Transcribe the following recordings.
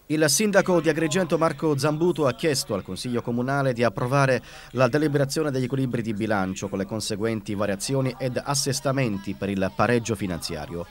Il sindaco di Agrigento Marco Zambuto ha chiesto al Consiglio Comunale di approvare la deliberazione degli equilibri di bilancio con le conseguenti variazioni ed assestamenti per il pareggio finanziario.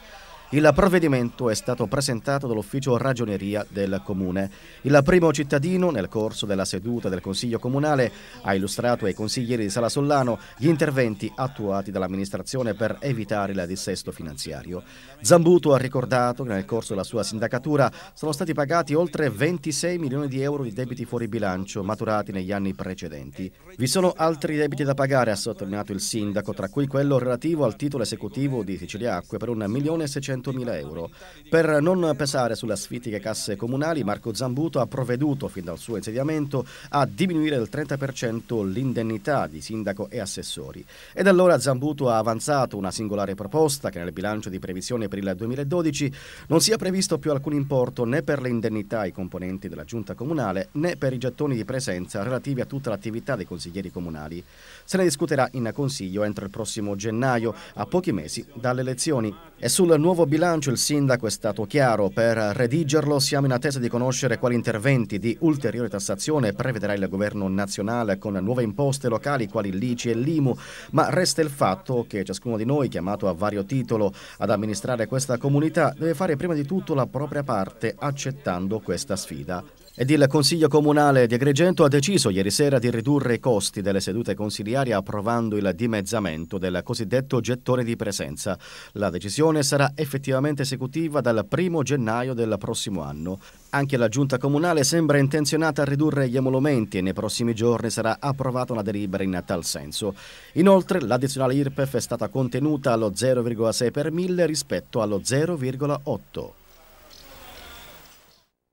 Il provvedimento è stato presentato dall'ufficio ragioneria del Comune. Il primo cittadino, nel corso della seduta del Consiglio Comunale, ha illustrato ai consiglieri di Sala Sollano gli interventi attuati dall'amministrazione per evitare il dissesto finanziario. Zambuto ha ricordato che nel corso della sua sindacatura sono stati pagati oltre 26 milioni di euro di debiti fuori bilancio maturati negli anni precedenti. Vi sono altri debiti da pagare, ha sottolineato il sindaco, tra cui quello relativo al titolo esecutivo di Sicilia Acque per 1.600.000 euro. Per non pesare sulle asfittiche casse comunali, Marco Zambuto ha provveduto fin dal suo insediamento a diminuire del 30% l'indennità di sindaco e assessori. Ed allora Zambuto ha avanzato una singolare proposta che nel bilancio di previsione per il 2012 non sia previsto più alcun importo né per le indennità ai componenti della giunta comunale né per i gettoni di presenza relativi a tutta l'attività dei consiglieri comunali. Se ne discuterà in Consiglio entro il prossimo gennaio, a pochi mesi dalle elezioni. E sul nuovo bilancio il sindaco è stato chiaro: per redigerlo siamo in attesa di conoscere quali interventi di ulteriore tassazione prevederà il governo nazionale con nuove imposte locali quali l'ICI e l'IMU, ma resta il fatto che ciascuno di noi, chiamato a vario titolo ad amministrare questa comunità, deve fare prima di tutto la propria parte accettando questa sfida. Ed il Consiglio Comunale di Agrigento ha deciso ieri sera di ridurre i costi delle sedute consiliari approvando il dimezzamento del cosiddetto gettone di presenza. La decisione sarà effettivamente esecutiva dal 1° gennaio del prossimo anno. Anche la Giunta Comunale sembra intenzionata a ridurre gli emolumenti e nei prossimi giorni sarà approvata una delibera in tal senso. Inoltre l'addizionale IRPEF è stata contenuta allo 0,6 per 1000 rispetto allo 0,8.